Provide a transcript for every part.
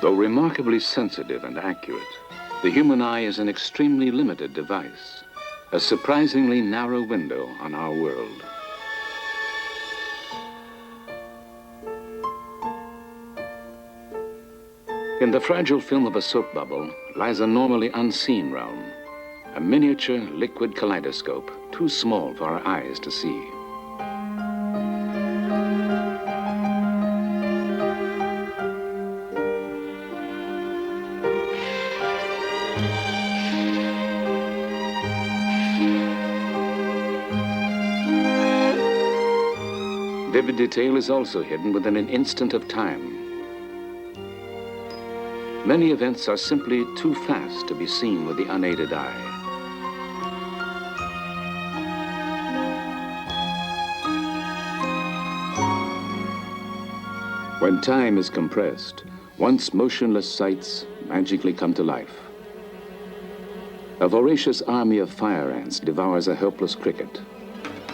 Though remarkably sensitive and accurate, the human eye is an extremely limited device, a surprisingly narrow window on our world. In the fragile film of a soap bubble lies a normally unseen realm, a miniature liquid kaleidoscope too small for our eyes to see. Vivid detail is also hidden within an instant of time. Many events are simply too fast to be seen with the unaided eye. When time is compressed, once motionless sights magically come to life. A voracious army of fire ants devours a helpless cricket.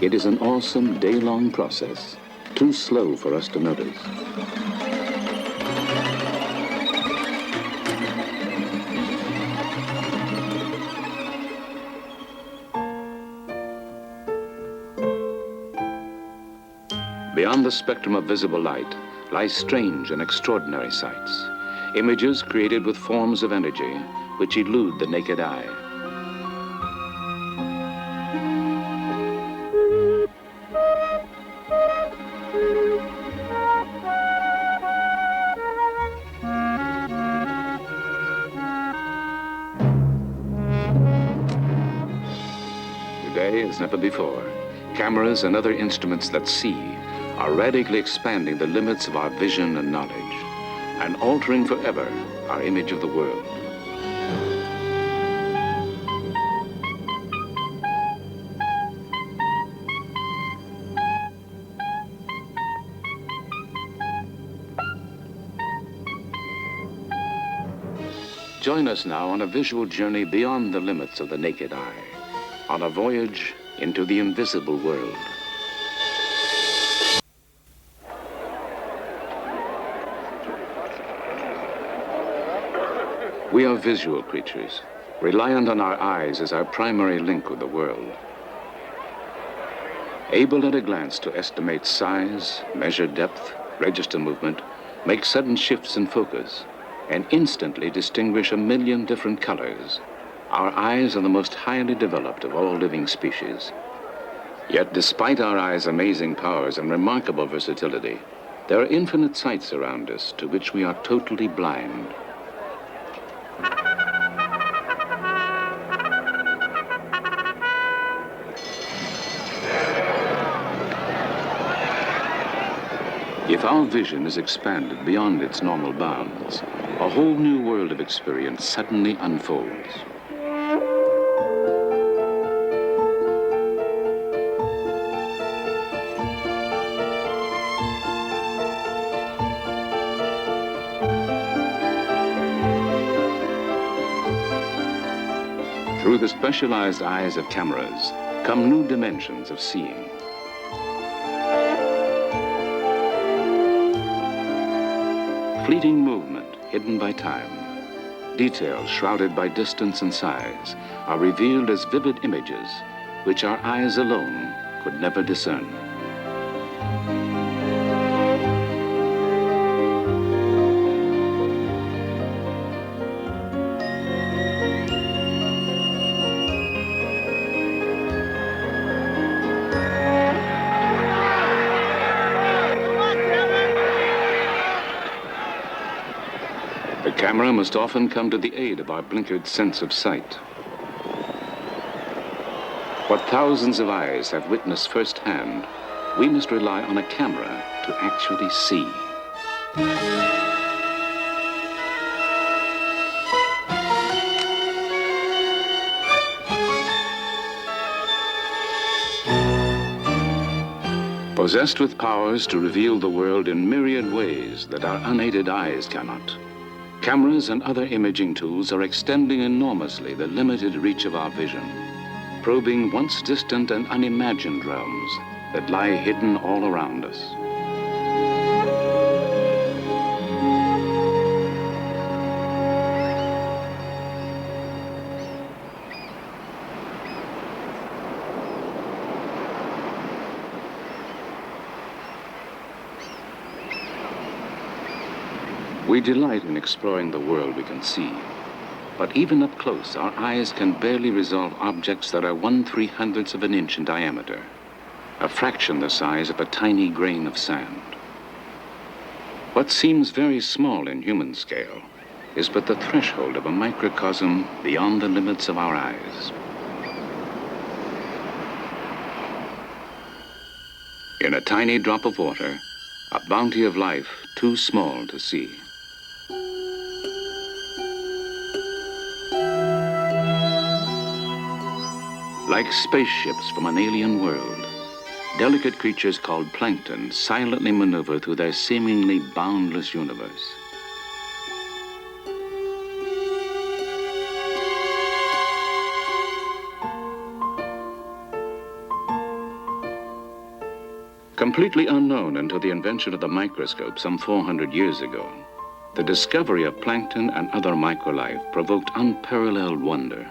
It is an awesome day-long process, too slow for us to notice. Beyond the spectrum of visible light lie strange and extraordinary sights, images created with forms of energy which elude the naked eye. Today, as never before, cameras and other instruments that see are radically expanding the limits of our vision and knowledge, and altering forever our image of the world. Join us now on a visual journey beyond the limits of the naked eye, on a voyage into the invisible world. We are visual creatures, reliant on our eyes as our primary link with the world. Able at a glance to estimate size, measure depth, register movement, make sudden shifts in focus, and instantly distinguish a million different colors, our eyes are the most highly developed of all living species. Yet despite our eyes' amazing powers and remarkable versatility, there are infinite sights around us to which we are totally blind. If our vision is expanded beyond its normal bounds, a whole new world of experience suddenly unfolds. Through the specialized eyes of cameras come new dimensions of seeing. Fleeting movement hidden by time, details shrouded by distance and size, are revealed as vivid images which our eyes alone could never discern. The camera must often come to the aid of our blinkered sense of sight. What thousands of eyes have witnessed firsthand, we must rely on a camera to actually see. Possessed with powers to reveal the world in myriad ways that our unaided eyes cannot, cameras and other imaging tools are extending enormously the limited reach of our vision, probing once distant and unimagined realms that lie hidden all around us. We delight in exploring the world we can see. But even up close, our eyes can barely resolve objects that are 1/300th of an inch in diameter, a fraction the size of a tiny grain of sand. What seems very small in human scale is but the threshold of a microcosm beyond the limits of our eyes. In a tiny drop of water, a bounty of life too small to see. Like spaceships from an alien world, delicate creatures called plankton silently maneuver through their seemingly boundless universe. Completely unknown until the invention of the microscope some 400 years ago, the discovery of plankton and other microlife provoked unparalleled wonder.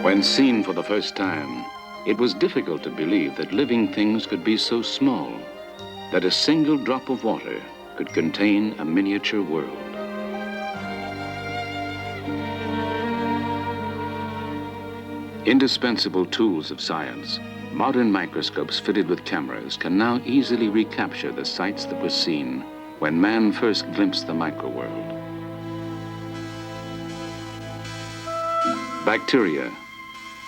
When seen for the first time, it was difficult to believe that living things could be so small, that a single drop of water could contain a miniature world. Indispensable tools of science, modern microscopes fitted with cameras can now easily recapture the sights that were seen when man first glimpsed the microworld. Bacteria,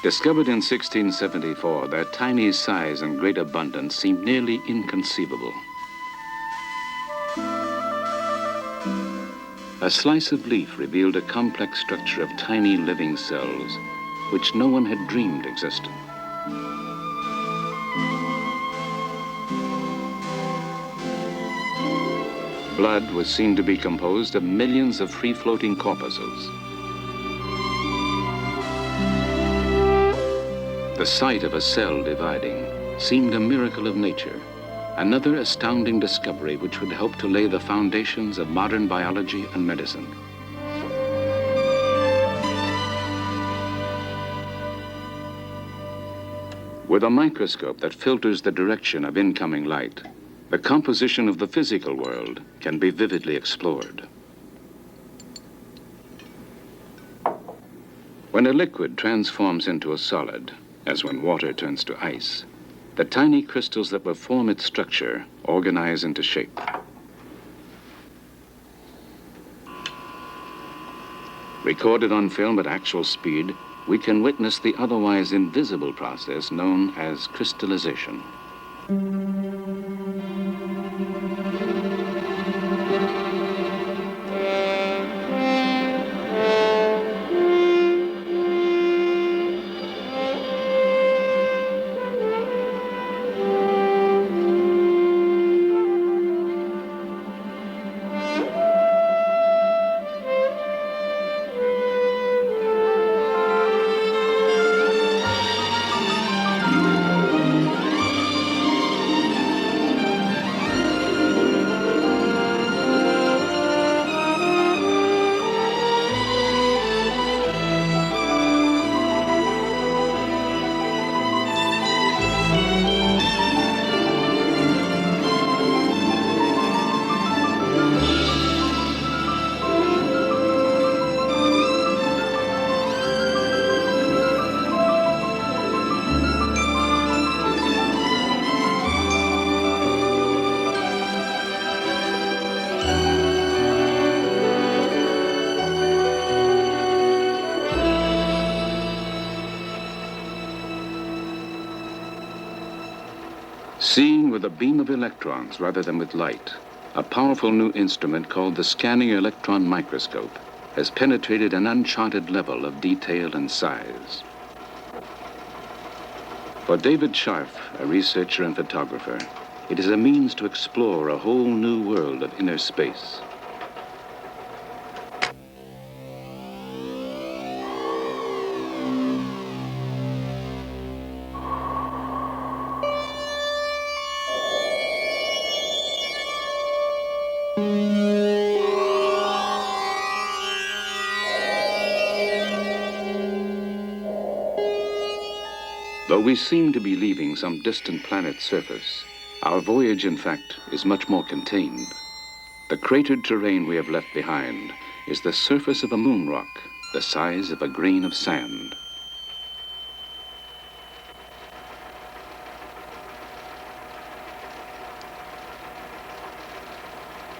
discovered in 1674, their tiny size and great abundance seemed nearly inconceivable. A slice of leaf revealed a complex structure of tiny living cells which no one had dreamed existed. Blood was seen to be composed of millions of free-floating corpuscles. The sight of a cell dividing seemed a miracle of nature, another astounding discovery which would help to lay the foundations of modern biology and medicine. With a microscope that filters the direction of incoming light, the composition of the physical world can be vividly explored. When a liquid transforms into a solid, as when water turns to ice, the tiny crystals that will form its structure organize into shape. Recorded on film at actual speed, we can witness the otherwise invisible process known as crystallization. Seeing with a beam of electrons rather than with light, a powerful new instrument called the scanning electron microscope has penetrated an uncharted level of detail and size. For David Scharf, a researcher and photographer, it is a means to explore a whole new world of inner space. Though we seem to be leaving some distant planet's surface, our voyage, in fact, is much more contained. The cratered terrain we have left behind is the surface of a moon rock, the size of a grain of sand.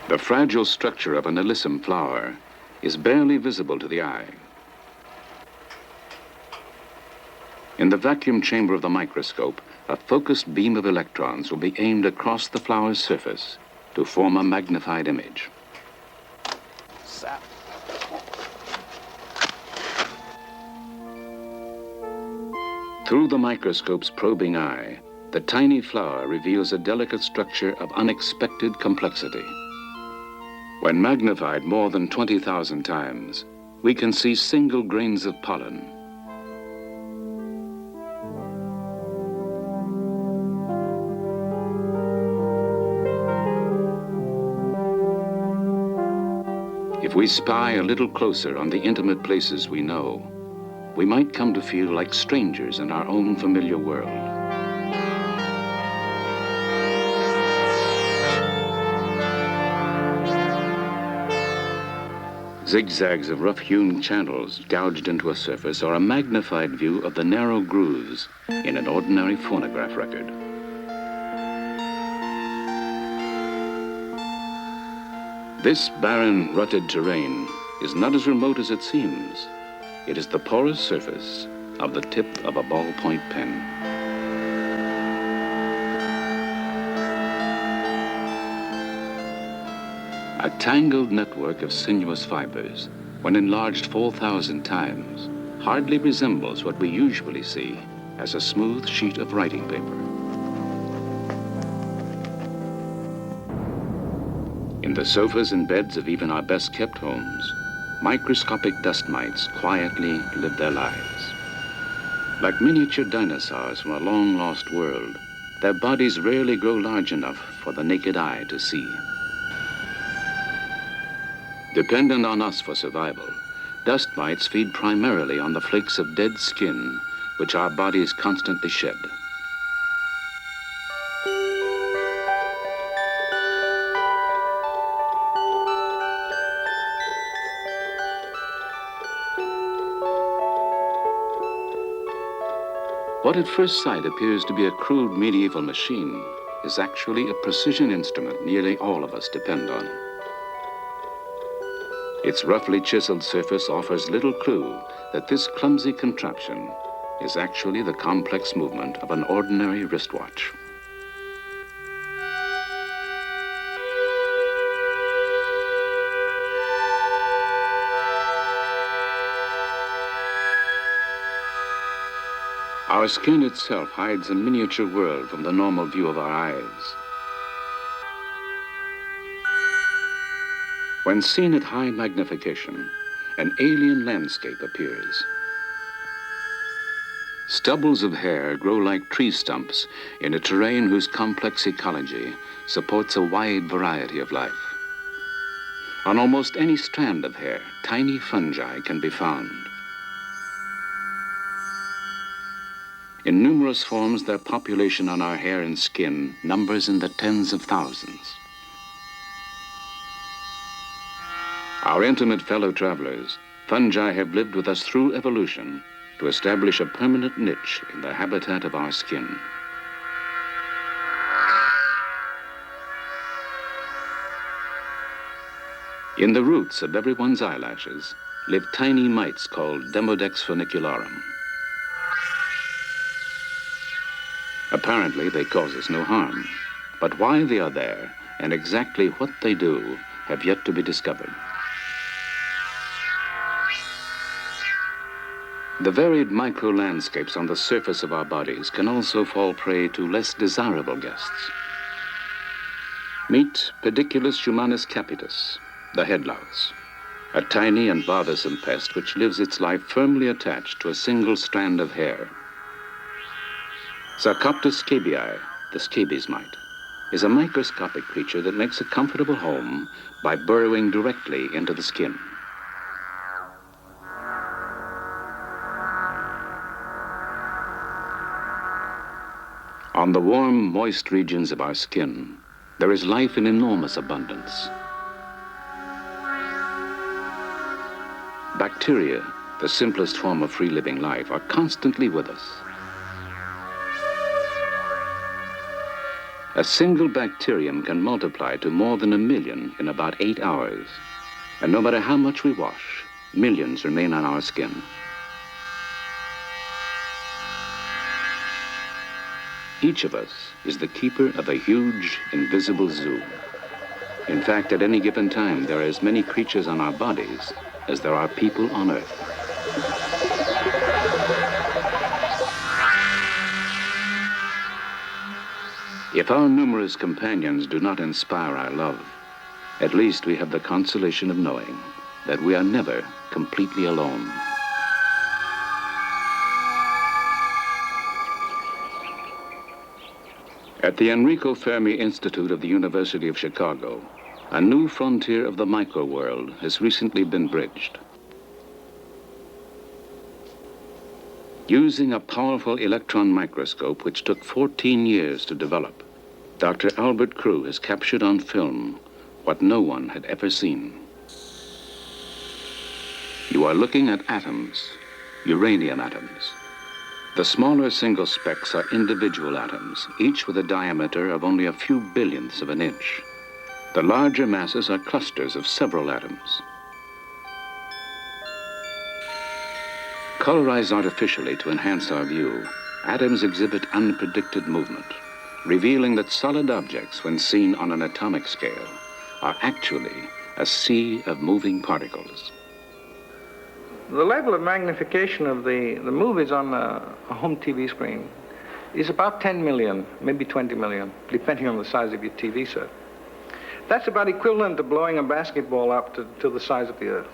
The fragile structure of an alyssum flower is barely visible to the eye. In the vacuum chamber of the microscope, a focused beam of electrons will be aimed across the flower's surface to form a magnified image. Through the microscope's probing eye, the tiny flower reveals a delicate structure of unexpected complexity. When magnified more than 20,000 times, we can see single grains of pollen. If we spy a little closer on the intimate places we know, we might come to feel like strangers in our own familiar world. Zigzags of rough-hewn channels gouged into a surface are a magnified view of the narrow grooves in an ordinary phonograph record. This barren, rutted terrain is not as remote as it seems. It is the porous surface of the tip of a ballpoint pen. A tangled network of sinuous fibers, when enlarged 4,000 times, hardly resembles what we usually see as a smooth sheet of writing paper. In the sofas and beds of even our best-kept homes, microscopic dust mites quietly live their lives. Like miniature dinosaurs from a long-lost world, their bodies rarely grow large enough for the naked eye to see. Dependent on us for survival, dust mites feed primarily on the flakes of dead skin, which our bodies constantly shed. What at first sight appears to be a crude medieval machine is actually a precision instrument nearly all of us depend on. Its roughly chiseled surface offers little clue that this clumsy contraption is actually the complex movement of an ordinary wristwatch. Our skin itself hides a miniature world from the normal view of our eyes. When seen at high magnification, an alien landscape appears. Stubbles of hair grow like tree stumps in a terrain whose complex ecology supports a wide variety of life. On almost any strand of hair, tiny fungi can be found. In numerous forms, their population on our hair and skin numbers in the tens of thousands. Our intimate fellow travelers, fungi have lived with us through evolution to establish a permanent niche in the habitat of our skin. In the roots of everyone's eyelashes live tiny mites called Demodex funicularum. Apparently, they cause us no harm, but why they are there and exactly what they do have yet to be discovered. The varied micro-landscapes on the surface of our bodies can also fall prey to less desirable guests. Meet Pediculus humanus capitis, the head louse, a tiny and bothersome pest which lives its life firmly attached to a single strand of hair. Sarcoptes scabii, the scabies mite, is a microscopic creature that makes a comfortable home by burrowing directly into the skin. On the warm, moist regions of our skin, there is life in enormous abundance. Bacteria, the simplest form of free-living life, are constantly with us. A single bacterium can multiply to more than 1 million in about 8 hours. And no matter how much we wash, millions remain on our skin. Each of us is the keeper of a huge, invisible zoo. In fact, at any given time, there are as many creatures on our bodies as there are people on Earth. If our numerous companions do not inspire our love, at least we have the consolation of knowing that we are never completely alone. At the Enrico Fermi Institute of the University of Chicago, a new frontier of the micro world has recently been bridged. Using a powerful electron microscope which took 14 years to develop, Dr. Albert Crew has captured on film what no one had ever seen. You are looking at atoms, uranium atoms. The smaller single specks are individual atoms, each with a diameter of only a few billionths of an inch. The larger masses are clusters of several atoms. Colorized artificially to enhance our view, atoms exhibit unpredicted movement, revealing that solid objects, when seen on an atomic scale, are actually a sea of moving particles. The level of magnification of the movies on a home TV screen is about 10 million, maybe 20 million, depending on the size of your TV set. That's about equivalent to blowing a basketball up to the size of the Earth.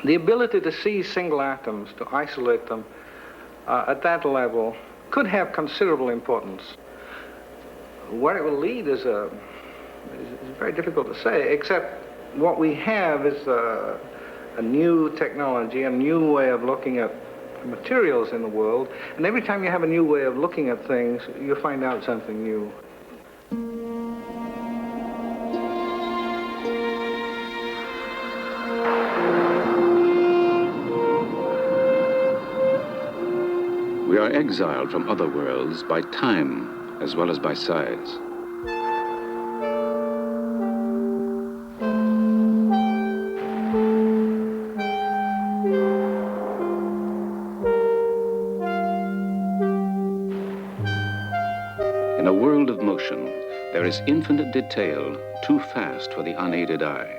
The ability to see single atoms, to isolate them at that level, could have considerable importance. Where it will lead is very difficult to say, except what we have is a new technology, a new way of looking at materials in the world, and every time you have a new way of looking at things, you find out something new. We are exiled from other worlds by time as well as by size. In a world of motion, there is infinite detail too fast for the unaided eye.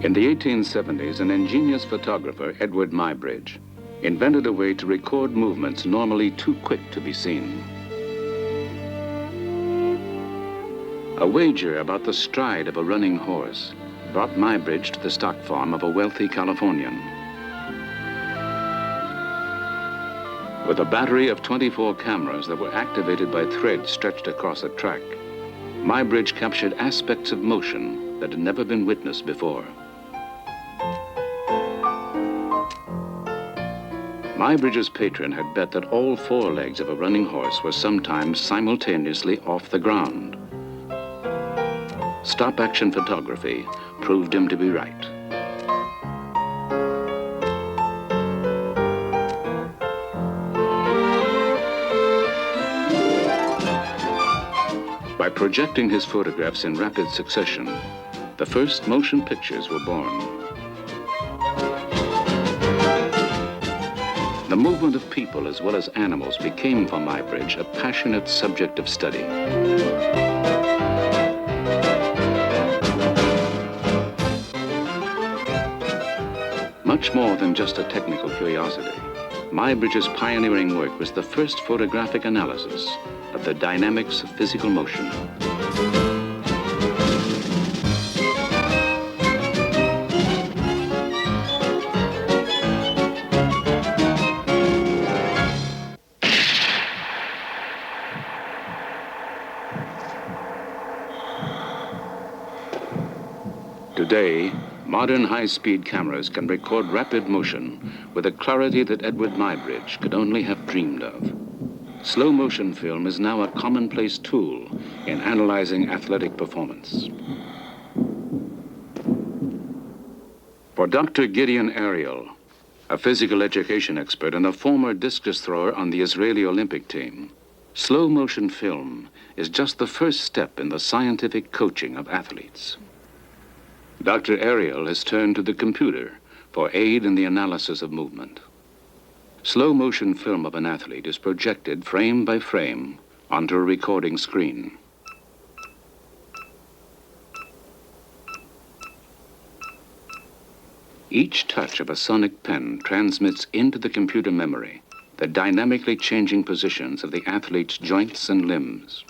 In the 1870s, an ingenious photographer, Edward Muybridge, invented a way to record movements normally too quick to be seen. A wager about the stride of a running horse brought Muybridge to the stock farm of a wealthy Californian. With a battery of 24 cameras that were activated by threads stretched across a track, Muybridge captured aspects of motion that had never been witnessed before. Muybridge's patron had bet that all 4 legs of a running horse were sometimes simultaneously off the ground. Stop-action photography proved him to be right. By projecting his photographs in rapid succession, the first motion pictures were born. The movement of people as well as animals became for Muybridge a passionate subject of study. Much more than just a technical curiosity, Muybridge's pioneering work was the first photographic analysis of the dynamics of physical motion. Today, modern high-speed cameras can record rapid motion with a clarity that Edward Muybridge could only have dreamed of. Slow-motion film is now a commonplace tool in analyzing athletic performance. For Dr. Gideon Ariel, a physical education expert and a former discus thrower on the Israeli Olympic team, slow motion film is just the first step in the scientific coaching of athletes. Dr. Ariel has turned to the computer for aid in the analysis of movement. Slow motion film of an athlete is projected frame by frame onto a recording screen. Each touch of a sonic pen transmits into the computer memory the dynamically changing positions of the athlete's joints and limbs.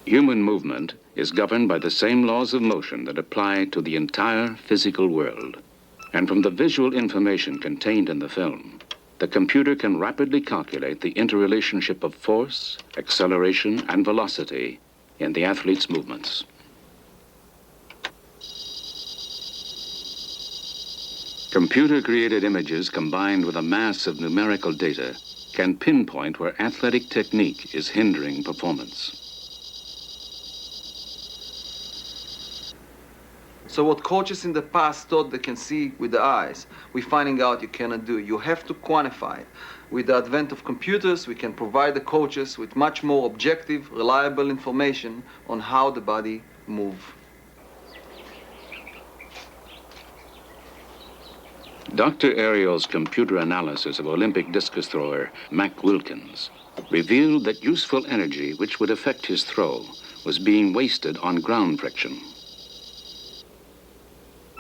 Human movement is governed by the same laws of motion that apply to the entire physical world. And from the visual information contained in the film, the computer can rapidly calculate the interrelationship of force, acceleration, and velocity in the athlete's movements. Computer-created images combined with a mass of numerical data can pinpoint where athletic technique is hindering performance. So what coaches in the past thought they can see with the eyes, we're finding out you cannot do. You have to quantify it. With the advent of computers, we can provide the coaches with much more objective, reliable information on how the body moves. Dr. Ariel's computer analysis of Olympic discus thrower Mac Wilkins revealed that useful energy which would affect his throw was being wasted on ground friction.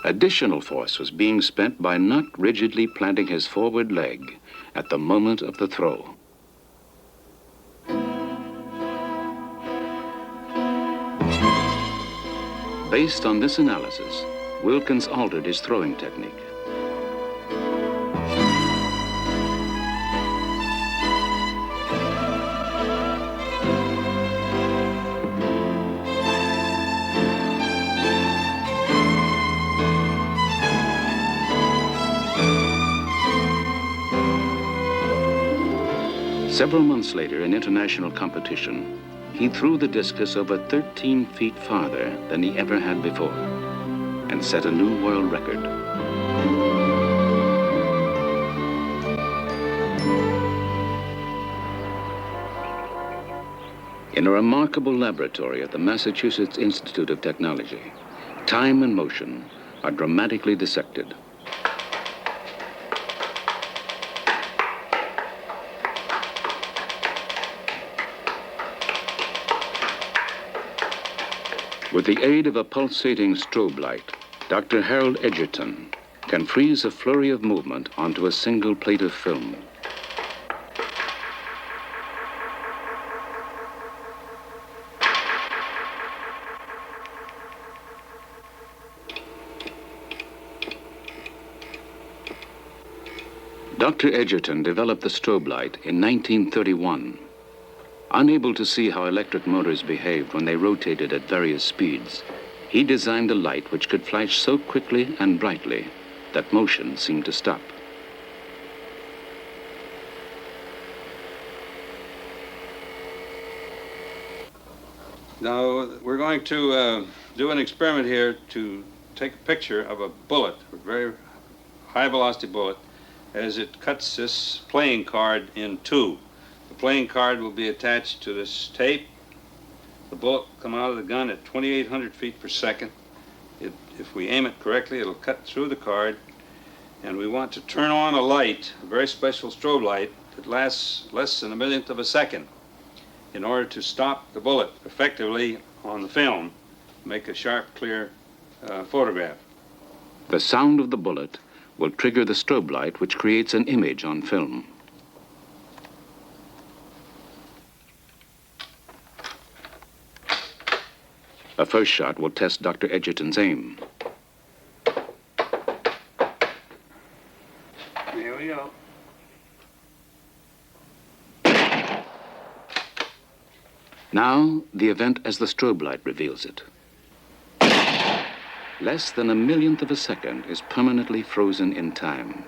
Additional force was being spent by not rigidly planting his forward leg at the moment of the throw. Based on this analysis, Wilkins altered his throwing technique. Several months later, in international competition, he threw the discus over 13 feet farther than he ever had before and set a new world record. In a remarkable laboratory at the Massachusetts Institute of Technology, time and motion are dramatically dissected. With the aid of a pulsating strobe light, Dr. Harold Edgerton can freeze a flurry of movement onto a single plate of film. Dr. Edgerton developed the strobe light in 1931. Unable to see how electric motors behaved when they rotated at various speeds, he designed a light which could flash so quickly and brightly that motion seemed to stop. Now, we're going to do an experiment here to take a picture of a bullet, a very high-velocity bullet, as it cuts this playing card in two. The playing card will be attached to this tape. The bullet will come out of the gun at 2,800 feet per second. If we aim it correctly, it'll cut through the card. And we want to turn on a light, a very special strobe light, that lasts less than a millionth of a second in order to stop the bullet effectively on the film, make a sharp, clear photograph. The sound of the bullet will trigger the strobe light, which creates an image on film. A first shot will test Dr. Edgerton's aim. Here we go. Now, the event as the strobe light reveals it. Less than a millionth of a second is permanently frozen in time.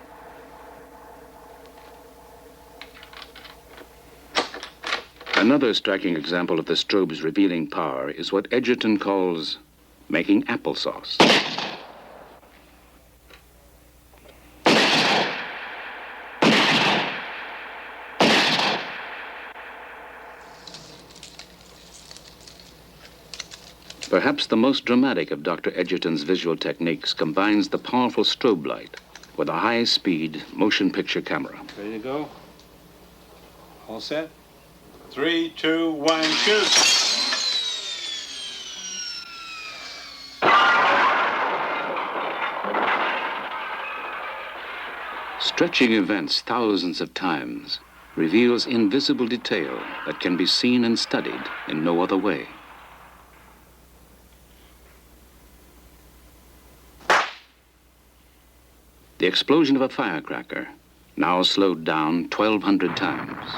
Another striking example of the strobe's revealing power is what Edgerton calls making applesauce. Perhaps the most dramatic of Dr. Edgerton's visual techniques combines the powerful strobe light with a high-speed motion picture camera. Ready to go? All set? 3, 2, 1, shoot! Stretching events thousands of times reveals invisible detail that can be seen and studied in no other way. The explosion of a firecracker, now slowed down 1,200 times.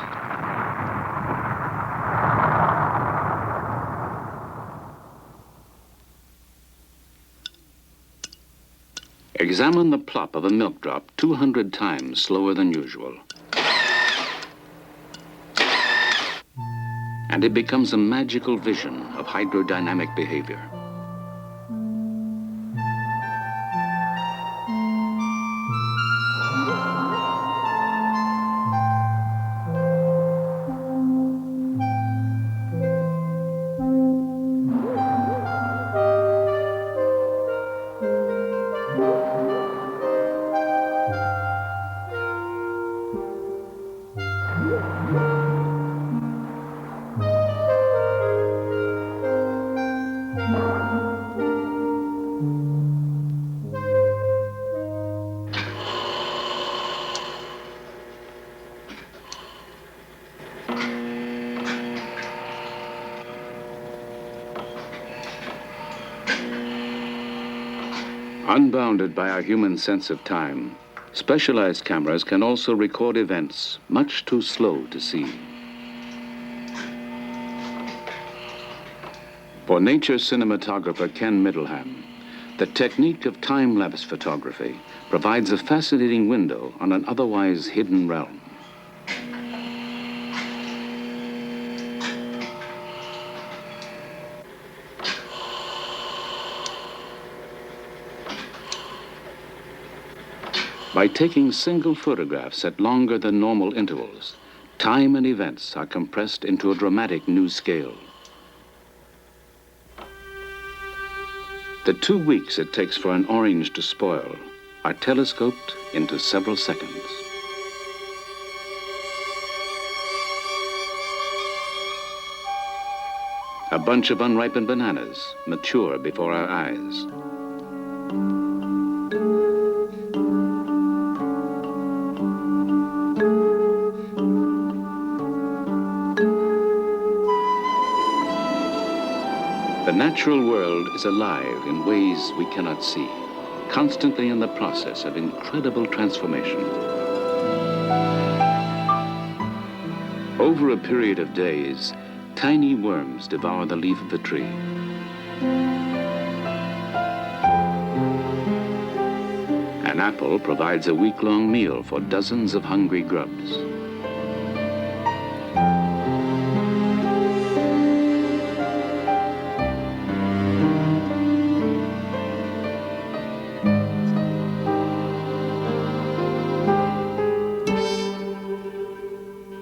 Examine the plop of a milk drop 200 times slower than usual. And it becomes a magical vision of hydrodynamic behavior. Unbounded by our human sense of time, specialized cameras can also record events much too slow to see. For nature cinematographer Ken Middleham, the technique of time-lapse photography provides a fascinating window on an otherwise hidden realm. By taking single photographs at longer than normal intervals, time and events are compressed into a dramatic new scale. The 2 weeks it takes for an orange to spoil are telescoped into several seconds. A bunch of unripened bananas mature before our eyes. The natural world is alive in ways we cannot see, constantly in the process of incredible transformation. Over a period of days, tiny worms devour the leaf of the tree. An apple provides a week-long meal for dozens of hungry grubs.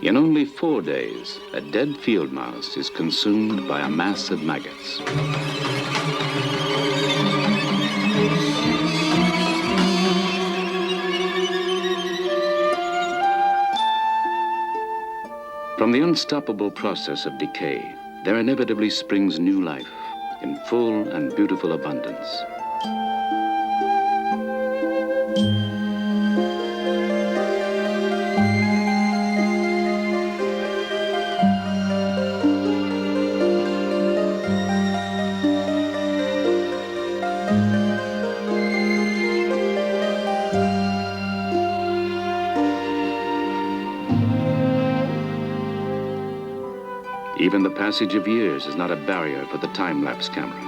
In only 4 days, a dead field mouse is consumed by a mass of maggots. From the unstoppable process of decay, there inevitably springs new life in full and beautiful abundance. Even the passage of years is not a barrier for the time-lapse camera.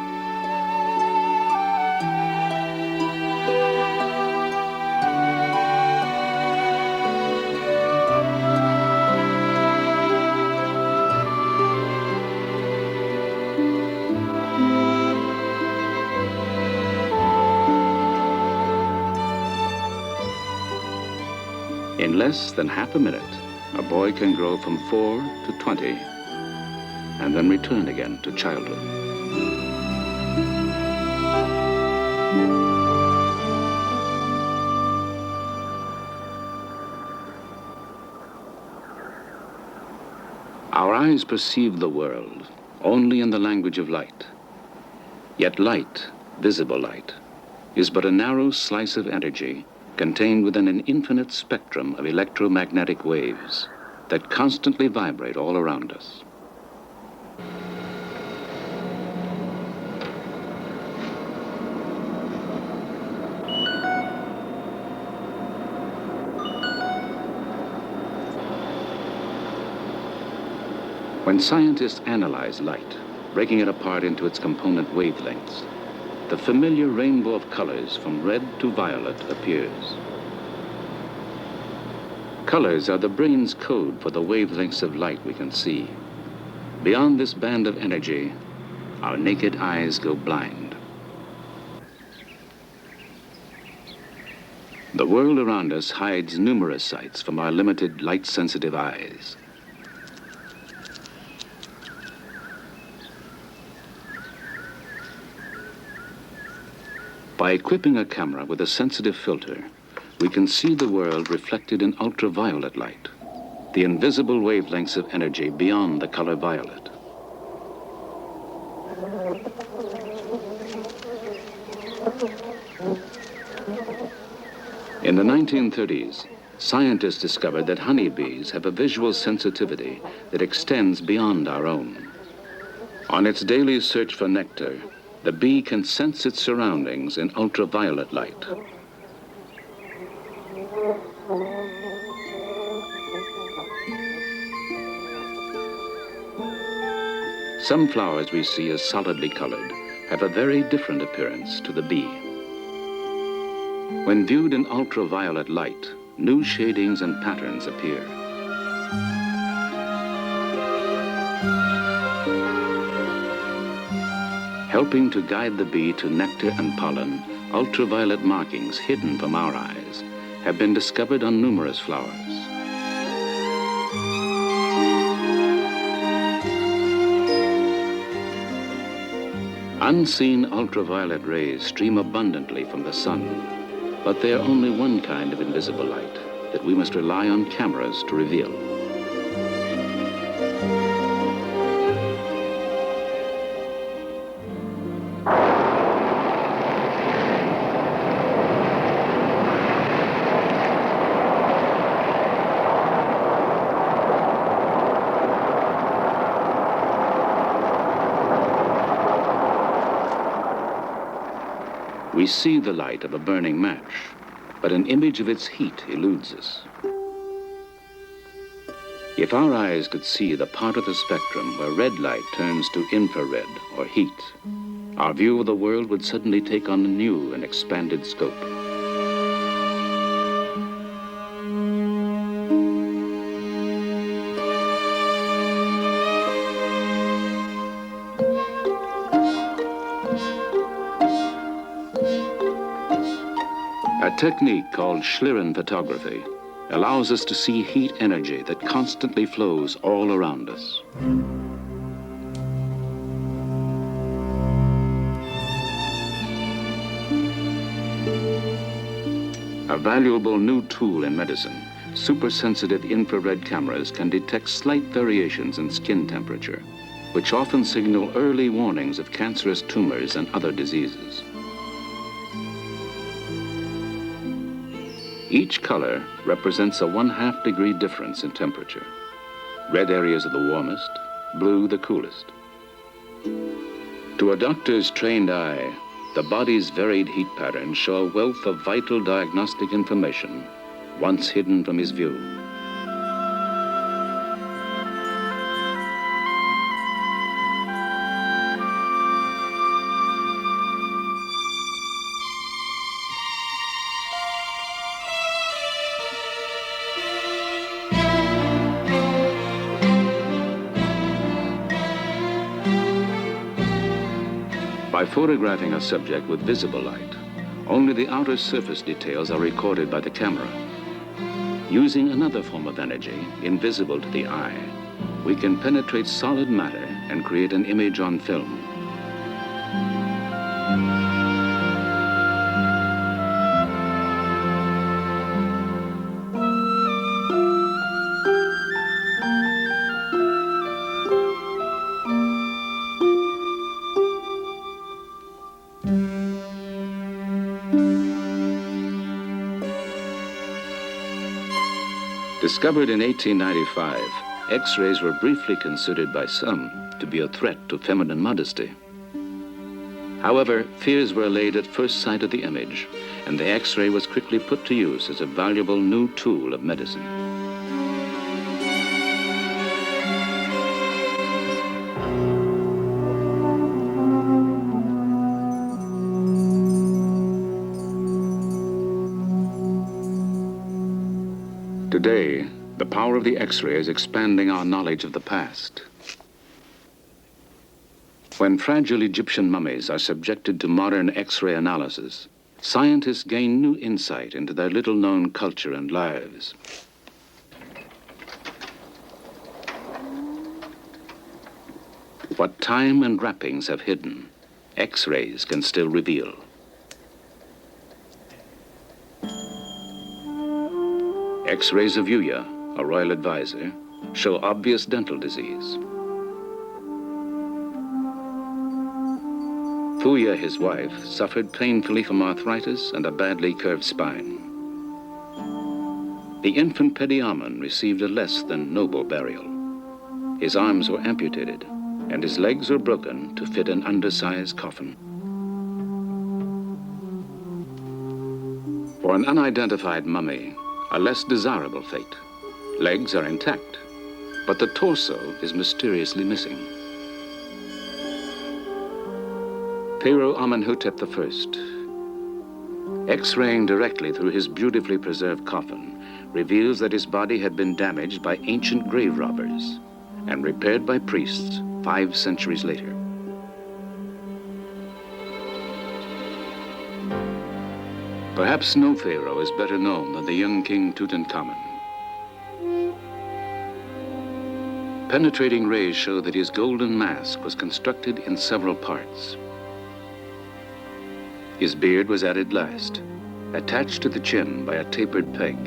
In less than half a minute, a boy can grow from 4 to 20 and then return again to childhood. Our eyes perceive the world only in the language of light. Yet light, visible light, is but a narrow slice of energy contained within an infinite spectrum of electromagnetic waves that constantly vibrate all around us. When scientists analyze light, breaking it apart into its component wavelengths, the familiar rainbow of colors from red to violet appears. Colors are the brain's code for the wavelengths of light we can see. Beyond this band of energy, our naked eyes go blind. The world around us hides numerous sights from our limited light-sensitive eyes. By equipping a camera with a sensitive filter, we can see the world reflected in ultraviolet light, the invisible wavelengths of energy beyond the color violet. In the 1930s, scientists discovered that honeybees have a visual sensitivity that extends beyond our own. On its daily search for nectar, the bee can sense its surroundings in ultraviolet light. Some flowers we see as solidly colored have a very different appearance to the bee. When viewed in ultraviolet light, new shadings and patterns appear. Helping to guide the bee to nectar and pollen, ultraviolet markings hidden from our eyes have been discovered on numerous flowers. Unseen ultraviolet rays stream abundantly from the sun, but they are only one kind of invisible light that we must rely on cameras to reveal. We see the light of a burning match, but an image of its heat eludes us. If our eyes could see the part of the spectrum where red light turns to infrared or heat, our view of the world would suddenly take on a new and expanded scope. A technique called Schlieren photography allows us to see heat energy that constantly flows all around us. A valuable new tool in medicine, supersensitive infrared cameras can detect slight variations in skin temperature, which often signal early warnings of cancerous tumors and other diseases. Each color represents a 1/2 degree difference in temperature. Red areas are the warmest, blue the coolest. To a doctor's trained eye, the body's varied heat patterns show a wealth of vital diagnostic information once hidden from his view. By photographing a subject with visible light, only the outer surface details are recorded by the camera. Using another form of energy, invisible to the eye, we can penetrate solid matter and create an image on film. Discovered in 1895, X-rays were briefly considered by some to be a threat to feminine modesty. However, fears were allayed at first sight of the image, and the X-ray was quickly put to use as a valuable new tool of medicine. Today, the power of the X-ray is expanding our knowledge of the past. When fragile Egyptian mummies are subjected to modern X-ray analysis, scientists gain new insight into their little-known culture and lives. What time and wrappings have hidden, X-rays can still reveal. X-rays of Yuya, a royal advisor, show obvious dental disease. Fuya, his wife, suffered painfully from arthritis and a badly curved spine. The infant Pediamen received a less than noble burial. His arms were amputated, and his legs were broken to fit an undersized coffin. For an unidentified mummy, a less desirable fate. Legs are intact, but the torso is mysteriously missing. Pharaoh Amenhotep I, X-raying directly through his beautifully preserved coffin, reveals that his body had been damaged by ancient grave robbers and repaired by priests 5 centuries later. Perhaps no pharaoh is better known than the young king Tutankhamun. Penetrating rays show that his golden mask was constructed in several parts. His beard was added last, attached to the chin by a tapered peg.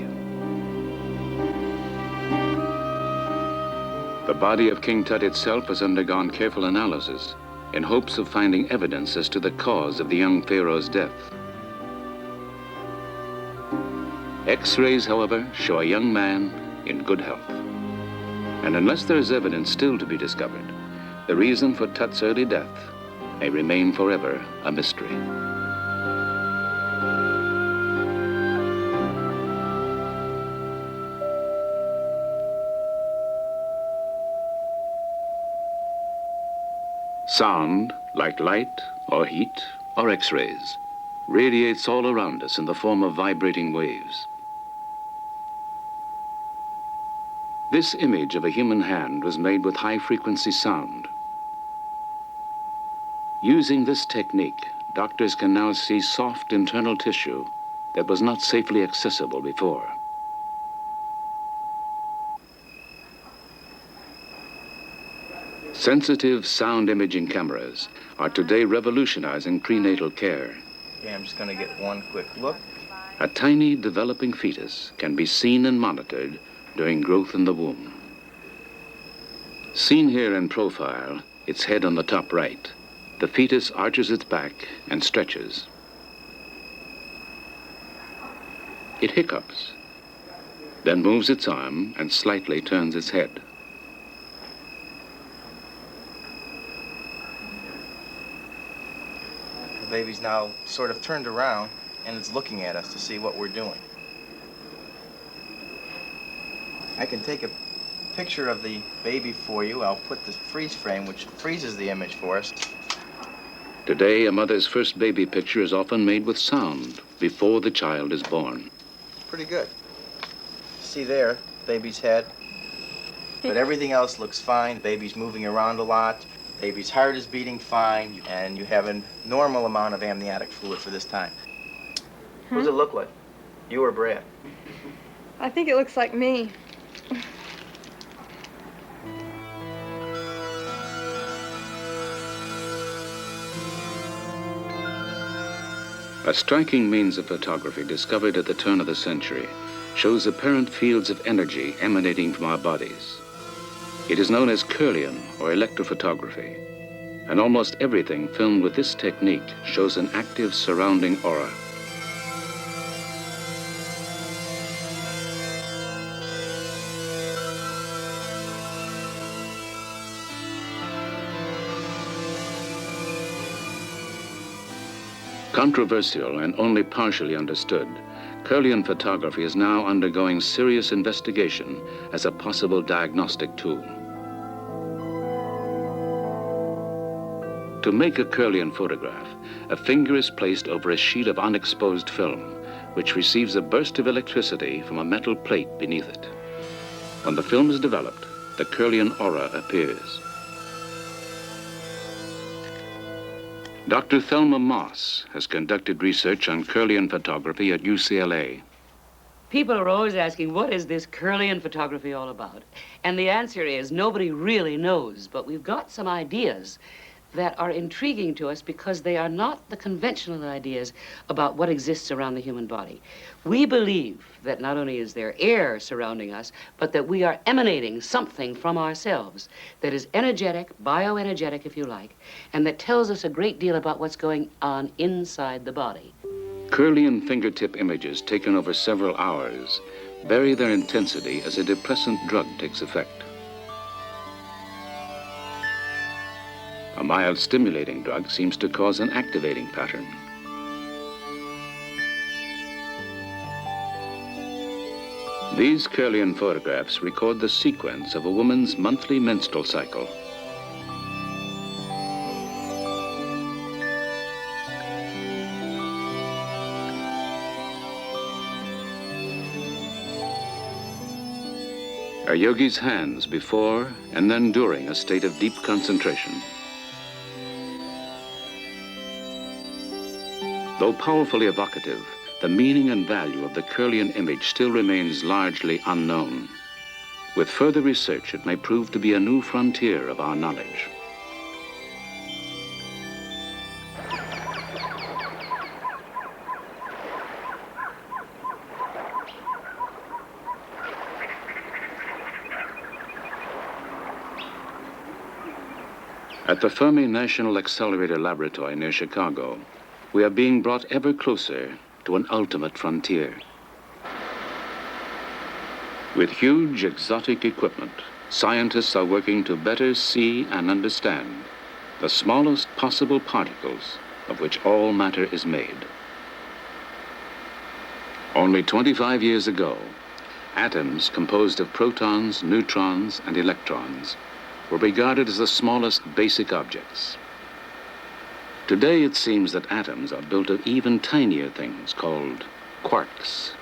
The body of King Tut itself has undergone careful analysis in hopes of finding evidence as to the cause of the young pharaoh's death. X-rays, however, show a young man in good health. And unless there is evidence still to be discovered, the reason for Tut's early death may remain forever a mystery. Sound, like light or heat or X-rays, radiates all around us in the form of vibrating waves. This image of a human hand was made with high-frequency sound. Using this technique, doctors can now see soft internal tissue that was not safely accessible before. Sensitive sound imaging cameras are today revolutionizing prenatal care. Okay, I'm just going to get one quick look. A tiny developing fetus can be seen and monitored during growth in the womb. Seen here in profile, its head on the top right, the fetus arches its back and stretches. It hiccups, then moves its arm and slightly turns its head. The baby's now sort of turned around and it's looking at us to see what we're doing. I can take a picture of the baby for you. I'll put the freeze frame, which freezes the image for us. Today, a mother's first baby picture is often made with sound before the child is born. Pretty good. See there, baby's head. But everything else looks fine. Baby's moving around a lot. Baby's heart is beating fine, and you have a normal amount of amniotic fluid for this time. What does it look like? You or Brad? I think it looks like me. A striking means of photography discovered at the turn of the century shows apparent fields of energy emanating from our bodies. It is known as Kirlian or electrophotography, and almost everything filmed with this technique shows an active surrounding aura. Controversial and only partially understood, Kirlian photography is now undergoing serious investigation as a possible diagnostic tool. To make a Kirlian photograph, a finger is placed over a sheet of unexposed film, which receives a burst of electricity from a metal plate beneath it. When the film is developed, the Kirlian aura appears. Dr. Thelma Moss has conducted research on Kirlian photography at UCLA. People are always asking, what is this Kirlian photography all about? And the answer is, nobody really knows, but we've got some ideas that are intriguing to us because they are not the conventional ideas about what exists around the human body. We believe that not only is there air surrounding us, but that we are emanating something from ourselves that is energetic, bioenergetic if you like, and that tells us a great deal about what's going on inside the body. Kirlian fingertip images taken over several hours vary their intensity as a depressant drug takes effect. A mild stimulating drug seems to cause an activating pattern. These Kirlian photographs record the sequence of a woman's monthly menstrual cycle. A yogi's hands before and then during a state of deep concentration. Though powerfully evocative, the meaning and value of the Kirlian image still remains largely unknown. With further research, it may prove to be a new frontier of our knowledge. At the Fermi National Accelerator Laboratory near Chicago, we are being brought ever closer to an ultimate frontier. With huge exotic equipment, scientists are working to better see and understand the smallest possible particles of which all matter is made. Only 25 years ago, atoms composed of protons, neutrons, and electrons were regarded as the smallest basic objects. Today, it seems that atoms are built of even tinier things called quarks.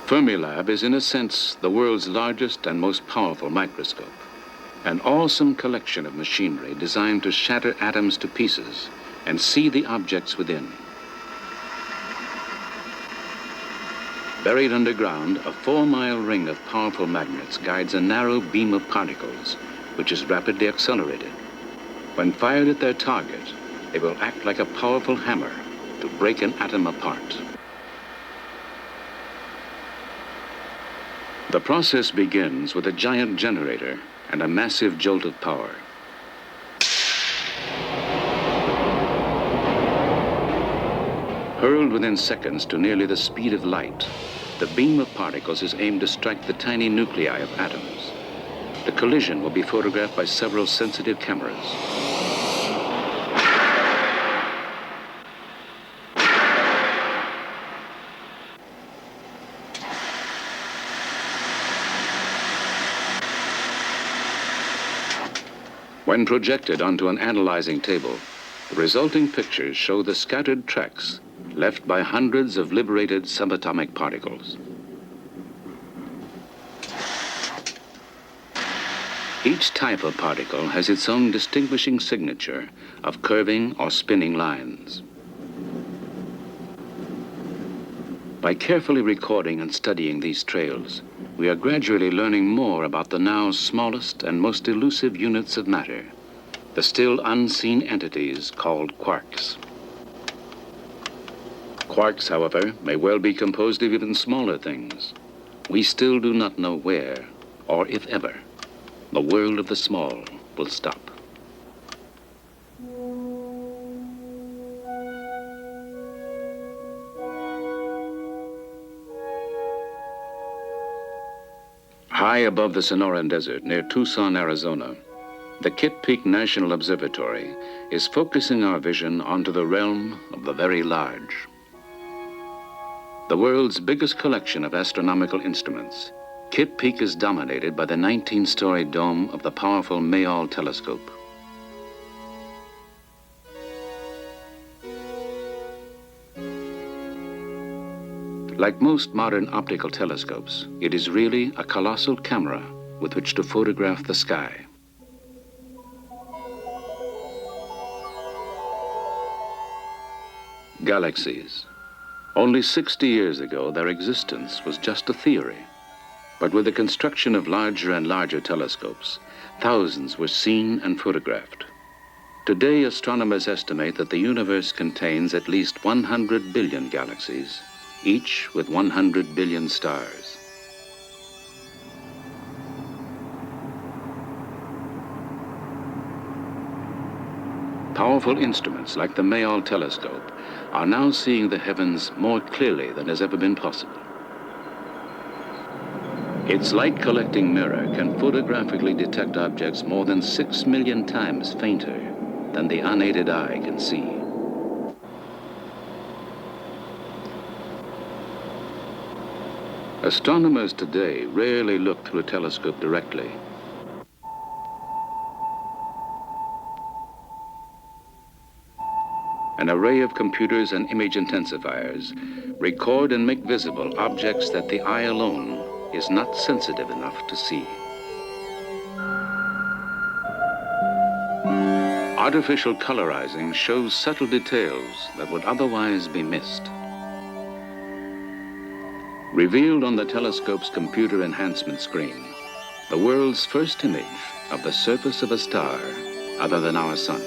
Fermilab is, in a sense, the world's largest and most powerful microscope, an awesome collection of machinery designed to shatter atoms to pieces and see the objects within. Buried underground, a 4-mile ring of powerful magnets guides a narrow beam of particles, which is rapidly accelerated. When fired at their target, they will act like a powerful hammer to break an atom apart. The process begins with a giant generator and a massive jolt of power. Hurled within seconds to nearly the speed of light, the beam of particles is aimed to strike the tiny nuclei of atoms. The collision will be photographed by several sensitive cameras. When projected onto an analyzing table, the resulting pictures show the scattered tracks left by hundreds of liberated subatomic particles. Each type of particle has its own distinguishing signature of curving or spinning lines. By carefully recording and studying these trails, we are gradually learning more about the now smallest and most elusive units of matter, the still unseen entities called quarks. Quarks, however, may well be composed of even smaller things. We still do not know where, or if ever, the world of the small will stop. High above the Sonoran Desert near Tucson, Arizona, the Kitt Peak National Observatory is focusing our vision onto the realm of the very large. The world's biggest collection of astronomical instruments, Kitt Peak is dominated by the 19-story dome of the powerful Mayall telescope. Like most modern optical telescopes, it is really a colossal camera with which to photograph the sky. Galaxies. Only 60 years ago, their existence was just a theory. But with the construction of larger and larger telescopes, thousands were seen and photographed. Today, astronomers estimate that the universe contains at least 100 billion galaxies, each with 100 billion stars. Powerful instruments like the Mayall telescope are now seeing the heavens more clearly than has ever been possible. Its light-collecting mirror can photographically detect objects more than 6 million times fainter than the unaided eye can see. Astronomers today rarely look through a telescope directly. An array of computers and image intensifiers record and make visible objects that the eye alone is not sensitive enough to see. Artificial colorizing shows subtle details that would otherwise be missed. Revealed on the telescope's computer enhancement screen, the world's first image of the surface of a star other than our sun.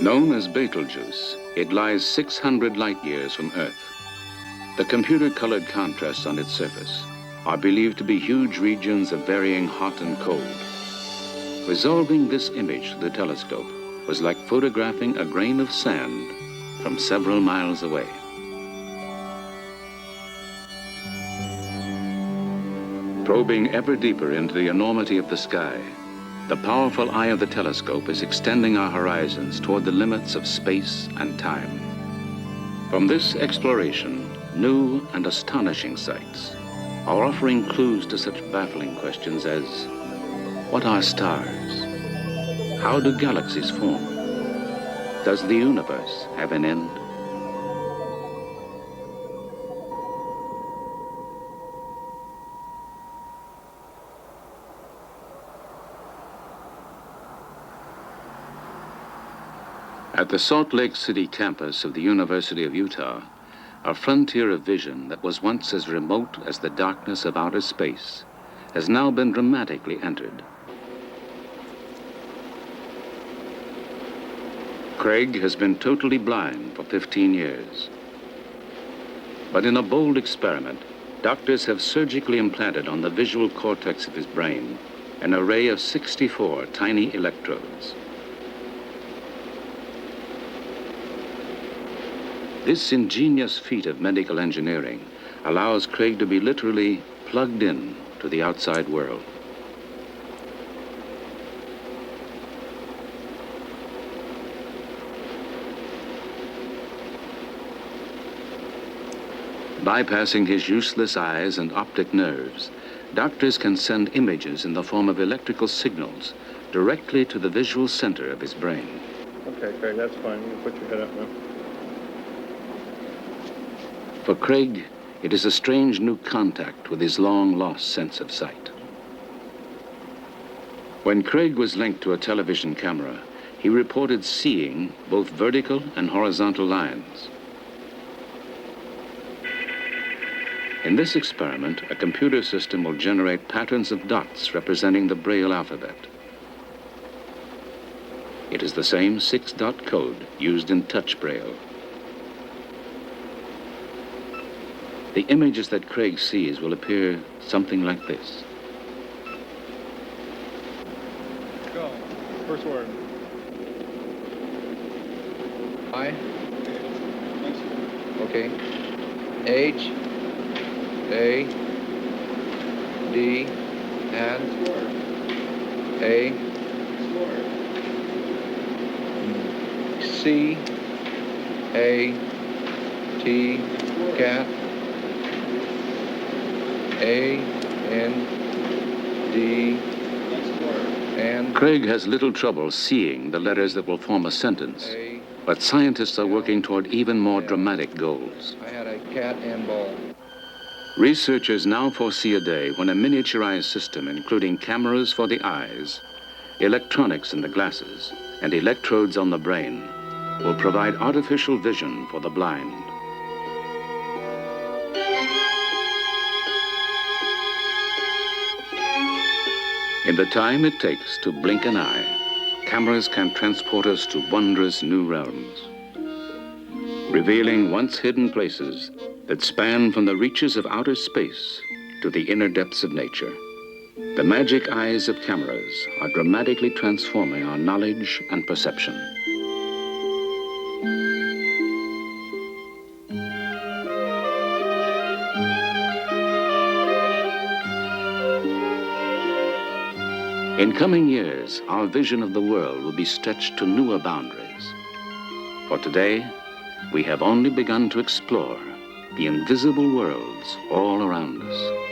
Known as Betelgeuse, it lies 600 light years from Earth. The computer-colored contrasts on its surface are believed to be huge regions of varying hot and cold. Resolving this image through the telescope was like photographing a grain of sand from several miles away. Probing ever deeper into the enormity of the sky, the powerful eye of the telescope is extending our horizons toward the limits of space and time. From this exploration, new and astonishing sights are offering clues to such baffling questions as, what are stars? How do galaxies form? Does the universe have an end? At the Salt Lake City campus of the University of Utah, a frontier of vision that was once as remote as the darkness of outer space has now been dramatically entered. Craig has been totally blind for 15 years. But in a bold experiment, doctors have surgically implanted on the visual cortex of his brain an array of 64 tiny electrodes. This ingenious feat of medical engineering allows Craig to be literally plugged in to the outside world. Bypassing his useless eyes and optic nerves, doctors can send images in the form of electrical signals directly to the visual center of his brain. Okay, Craig, that's fine. You can put your head up now. For Craig, it is a strange new contact with his long-lost sense of sight. When Craig was linked to a television camera, he reported seeing both vertical and horizontal lines. In this experiment, a computer system will generate patterns of dots representing the Braille alphabet. It is the same 6-dot code used in touch Braille. The images that Craig sees will appear something like this. Go. First word. I. Okay. H. A. D. And. A. C. A. T. Cat. A. N. D. And. Craig has little trouble seeing the letters that will form a sentence, A. but scientists are working toward even more dramatic goals. I had a cat and ball. Researchers now foresee a day when a miniaturized system, including cameras for the eyes, electronics in the glasses, and electrodes on the brain, will provide artificial vision for the blind. In the time it takes to blink an eye, cameras can transport us to wondrous new realms, revealing once hidden places that span from the reaches of outer space to the inner depths of nature. The magic eyes of cameras are dramatically transforming our knowledge and perception. In coming years, our vision of the world will be stretched to newer boundaries. For today, we have only begun to explore the invisible worlds all around us.